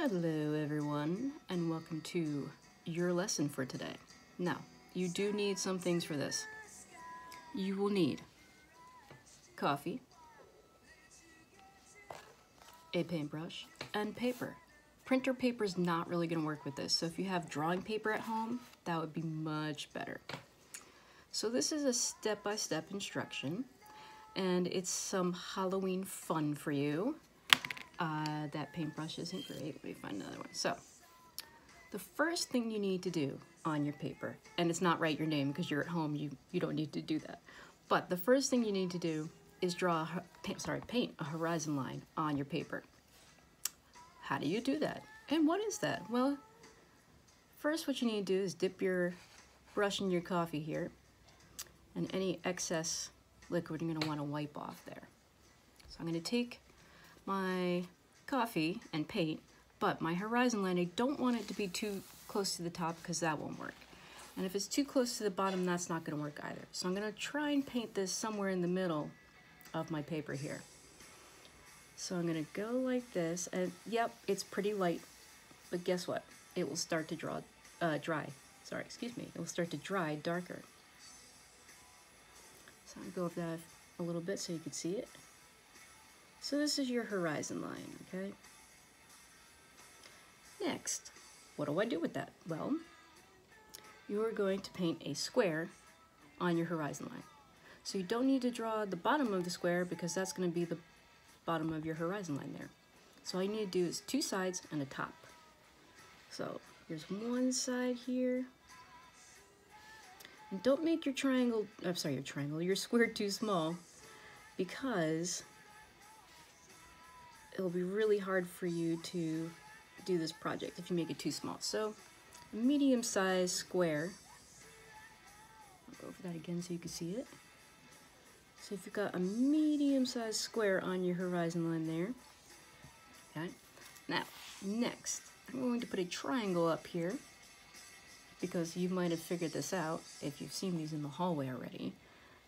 Hello everyone, and welcome to your lesson for today. Now, you do need some things for this. You will need coffee, a paintbrush, and paper. Printer paper is not really going to work with this, so if you have drawing paper at home, that would be much better. So this is a step-by-step instruction, and it's some Halloween fun for you. That paintbrush isn't great. Let me find another one. So, the first thing you need to do on your paper, and it's not write your name because you're at home, you don't need to do that. But the first thing you need to do is paint a horizon line on your paper. How do you do that? And what is that? Well, first what you need to do is dip your brush in your coffee here, and any excess liquid you're going to want to wipe off there. So I'm going to take my coffee and paint, but my horizon line, I don't want it to be too close to the top because that won't work. And if it's too close to the bottom, that's not going to work either. So I'm going to try and paint this somewhere in the middle of my paper here. So I'm going to go like this, and yep, it's pretty light, but guess what? It will start to dry. It will start to dry darker. So I'll go over that a little bit so you can see it. So this is your horizon line, okay? Next, what do I do with that? Well, you are going to paint a square on your horizon line. So you don't need to draw the bottom of the square because that's going to be the bottom of your horizon line there. So all you need to do is two sides and a top. So here's one side here. And don't make your your square too small, because it'll be really hard for you to do this project if you make it too small. So a medium-sized square, I'll go over that again so you can see it. So if you've got a medium-sized square on your horizon line there, okay. Now, next, I'm going to put a triangle up here, because you might have figured this out if you've seen these in the hallway already,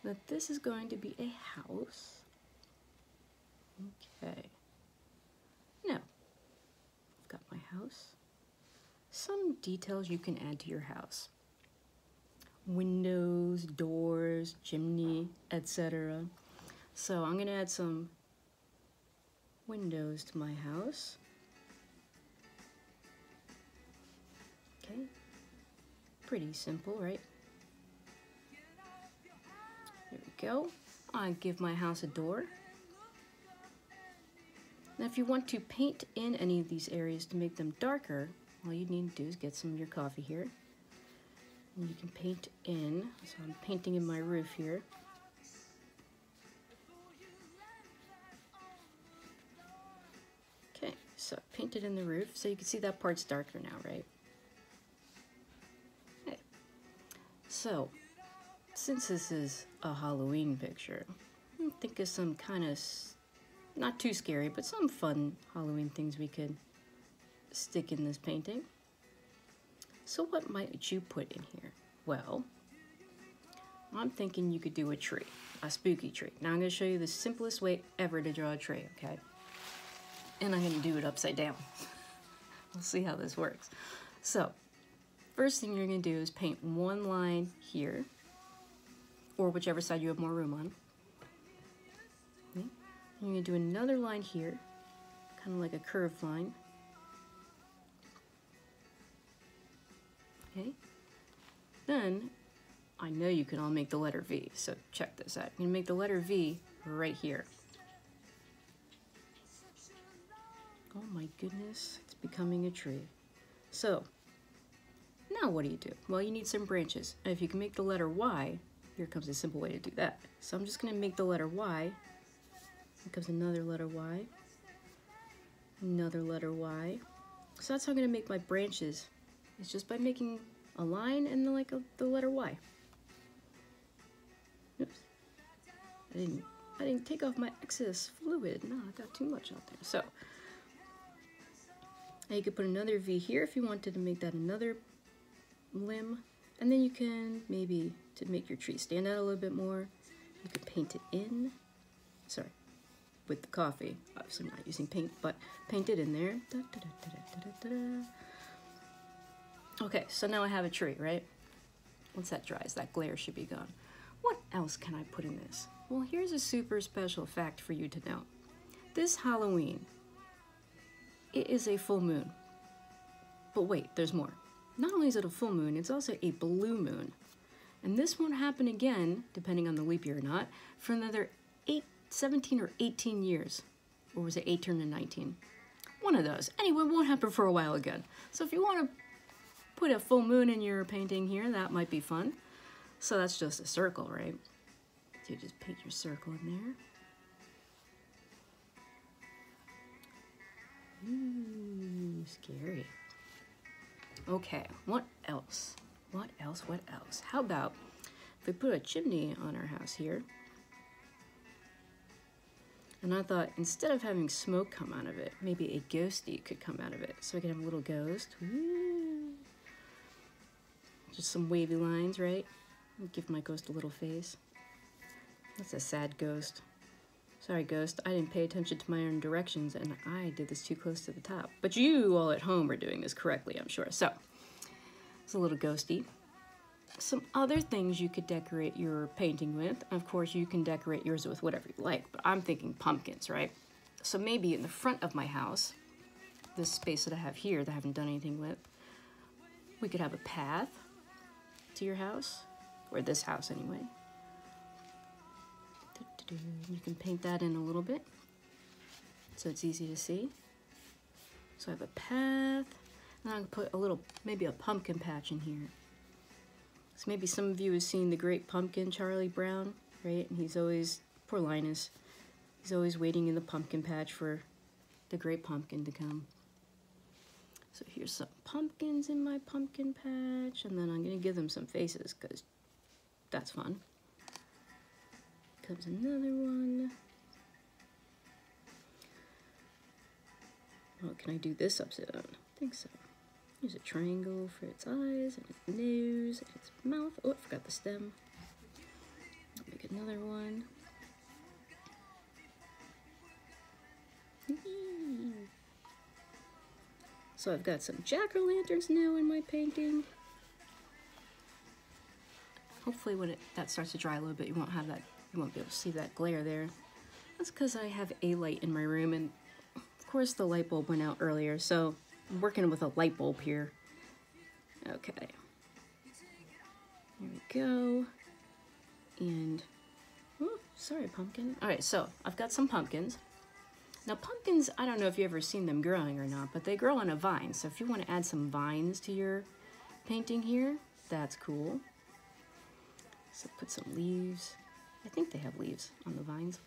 that this is going to be a house. Okay. Now, I've got my house. Some details you can add to your house. Windows, doors, chimney, etc. So I'm going to add some windows to my house. Okay. Pretty simple, right? There we go. I give my house a door. Now if you want to paint in any of these areas to make them darker, all you need to do is get some of your coffee here. And you can paint in. So I'm painting in my roof here. Okay, so I painted in the roof, so you can see that part's darker now, right? Okay. So, since this is a Halloween picture, think of some kind of not too scary, but some fun Halloween things we could stick in this painting. So what might you put in here? Well, I'm thinking you could do a tree, a spooky tree. Now I'm going to show you the simplest way ever to draw a tree, okay? And I'm going to do it upside down. We'll see how this works. So, first thing you're going to do is paint one line here, or whichever side you have more room on. Okay. You're going to do another line here, kind of like a curved line. Okay. Then, I know you can all make the letter V, so check this out. You're going to make the letter V right here. Oh my goodness, it's becoming a tree. So, now what do? Well, you need some branches. And if you can make the letter Y, here comes a simple way to do that. So I'm just going to make the letter Y. Here comes another letter Y. Another letter Y. So that's how I'm going to make my branches. It's just by making a line and the letter Y. Oops. I didn't take off my excess fluid. No, I got too much out there. So, now you could put another V here if you wanted to make that another limb. And then you can, maybe to make your tree stand out a little bit more, you could paint it in. Sorry. with the coffee. Obviously I'm not using paint, but paint it in there. Da, da, da, da, da, da, da. Okay, so now I have a tree, right? Once that dries, that glare should be gone. What else can I put in this? Well, here's a super special fact for you to know. This Halloween, it is a full moon. But wait, there's more. Not only is it a full moon, it's also a blue moon. And this won't happen again, depending on the leap year or not, for another 17 or 18 years. Or was it 18 or 19? One of those. Anyway, it won't happen for a while again. So if you want to put a full moon in your painting here, that might be fun. So that's just a circle, right? So you just paint your circle in there. Ooh, scary. Okay, what else? What else? What else? How about if we put a chimney on our house here? And I thought instead of having smoke come out of it, maybe a ghosty could come out of it. So I could have a little ghost. Ooh. Just some wavy lines, right? Give my ghost a little face. That's a sad ghost. Sorry, ghost. I didn't pay attention to my own directions and I did this too close to the top. But you all at home are doing this correctly, I'm sure. So, it's a little ghosty. Some other things you could decorate your painting with. Of course, you can decorate yours with whatever you like, but I'm thinking pumpkins, right? So maybe in the front of my house, this space that I have here that I haven't done anything with, we could have a path to your house, or this house anyway. You can paint that in a little bit so it's easy to see. So I have a path, and I'm gonna put a little, maybe a pumpkin patch in here. So maybe some of you have seen The Great Pumpkin, Charlie Brown, right? And he's always, poor Linus, he's always waiting in the pumpkin patch for the great pumpkin to come. So here's some pumpkins in my pumpkin patch, and then I'm gonna give them some faces because that's fun. Comes another one. Oh, can I do this upside down? I think so. Here's a triangle for its eyes, and its nose, and its mouth. Oh, I forgot the stem. I'll make another one. So I've got some jack-o'-lanterns now in my painting. Hopefully when that starts to dry a little bit, you won't have that. You won't be able to see that glare there. That's because I have a light in my room, and of course the light bulb went out earlier, so I'm working with a light bulb here. Okay. There we go. And, oh, sorry, pumpkin. All right, so I've got some pumpkins. Now pumpkins, I don't know if you've ever seen them growing or not, but they grow on a vine. So if you want to add some vines to your painting here, that's cool. So put some leaves. I think they have leaves on the vines.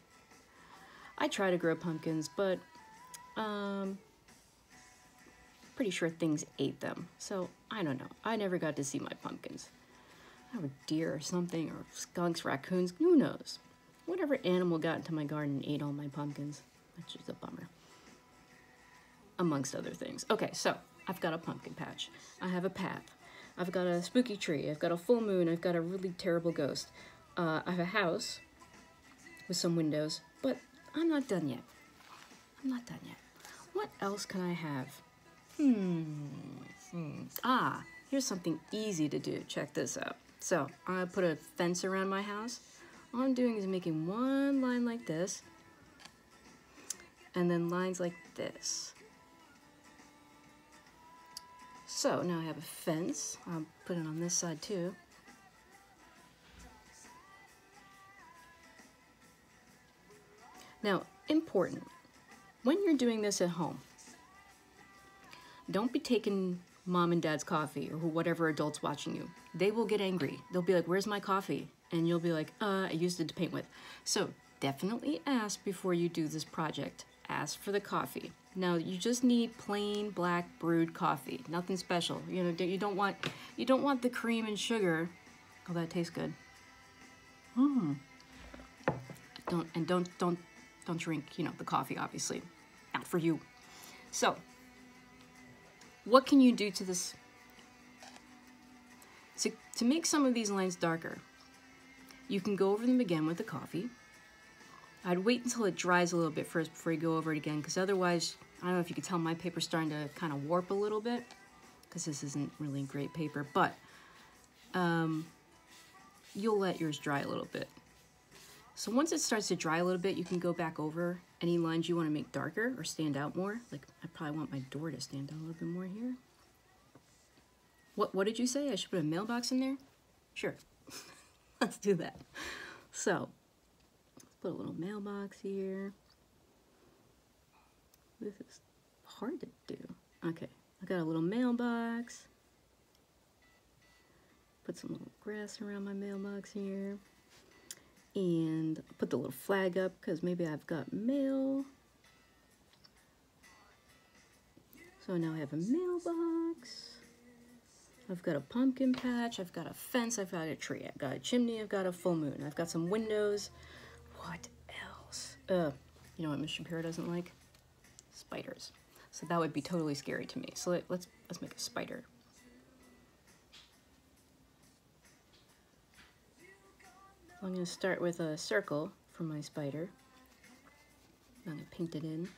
I try to grow pumpkins, but pretty sure things ate them. So I don't know. I never got to see my pumpkins. I have a deer or something, or skunks, raccoons, who knows? Whatever animal got into my garden and ate all my pumpkins, which is a bummer. Amongst other things. Okay, so I've got a pumpkin patch. I have a path. I've got a spooky tree. I've got a full moon. I've got a really terrible ghost. I have a house with some windows, but I'm not done yet. I'm not done yet. What else can I have? Ah, here's something easy to do. Check this out. So I put a fence around my house. All I'm doing is making one line like this, and then lines like this. So now I have a fence. I'll put it on this side too. Now, important, when you're doing this at home, don't be taking mom and dad's coffee or whatever adult's watching you. They will get angry. They'll be like, where's my coffee? And you'll be like, I used it to paint with. So definitely ask before you do this project. Ask for the coffee. Now you just need plain black brewed coffee. Nothing special. You know, you don't want the cream and sugar. Oh, that tastes good. Don't drink, you know, the coffee, obviously. Not for you. So, what can you do to this? To make some of these lines darker, you can go over them again with the coffee. I'd wait until it dries a little bit first before you go over it again, because otherwise, I don't know if you can tell, my paper's starting to kind of warp a little bit, because this isn't really great paper, but you'll let yours dry a little bit. So once it starts to dry a little bit, you can go back over any lines you want to make darker or stand out more. Like, I probably want my door to stand out a little bit more here. What did you say? I should put a mailbox in there? Sure. Let's do that. So, let's put a little mailbox here. This is hard to do. Okay, I got a little mailbox. Put some little grass around my mailbox here. And put the little flag up because maybe I've got mail. So now I have a mailbox. I've got a pumpkin patch, I've got a fence, I've got a tree, I've got a chimney, I've got a full moon, I've got some windows. What else? You know what Miss Shapiro doesn't like? Spiders. So that would be totally scary to me. So let's make a spider. So I'm going to start with a circle for my spider. I'm going to paint it in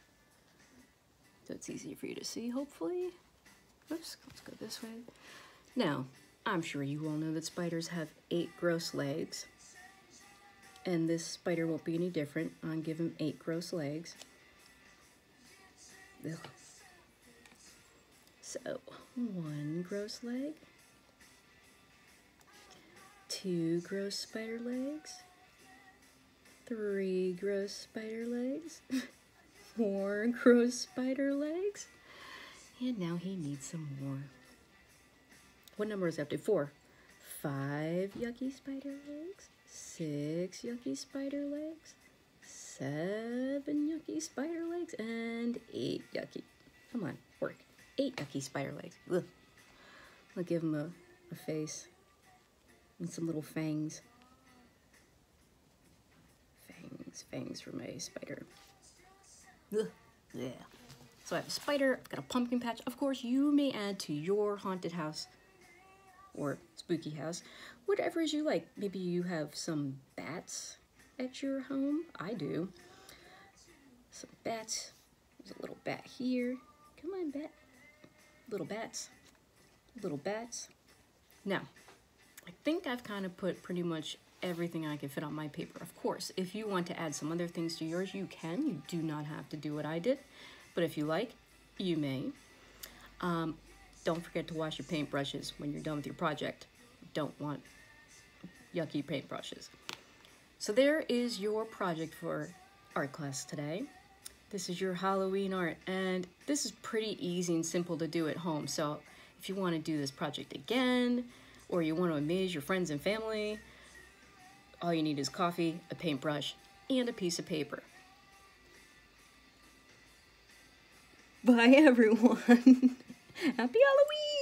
so it's easy for you to see, hopefully. Oops, let's go this way. Now, I'm sure you all know that spiders have 8 gross legs, and this spider won't be any different. I'm going to give him 8 gross legs. Ugh. So, 1 gross leg, 2 gross spider legs, 3 gross spider legs, 4 gross spider legs, and now he needs some more. What number is up to? 4. 5 yucky spider legs, 6 yucky spider legs, 7 yucky spider legs, and 8 yucky. Come on, work. 8 yucky spider legs. Ugh. I'll give him a face and some little fangs. Fangs for my spider. Ugh. Yeah. So I have a spider, I've got a pumpkin patch. Of course, you may add to your haunted house or spooky house whatever is you like. Maybe you have some bats at your home. I do. Some bats. There's a little bat here. Come on, bat. Little bats. Little bats. Now, I think I've kind of put pretty much everything I can fit on my paper. Of course, if you want to add some other things to yours, you can. You do not have to do what I did. But if you like, you may. Don't forget to wash your paintbrushes when you're done with your project. You don't want yucky paintbrushes. So there is your project for art class today. This is your Halloween art, and this is pretty easy and simple to do at home. So if you want to do this project again, or you want to amaze your friends and family, all you need is coffee, a paintbrush, and a piece of paper. Bye, everyone. Happy Halloween!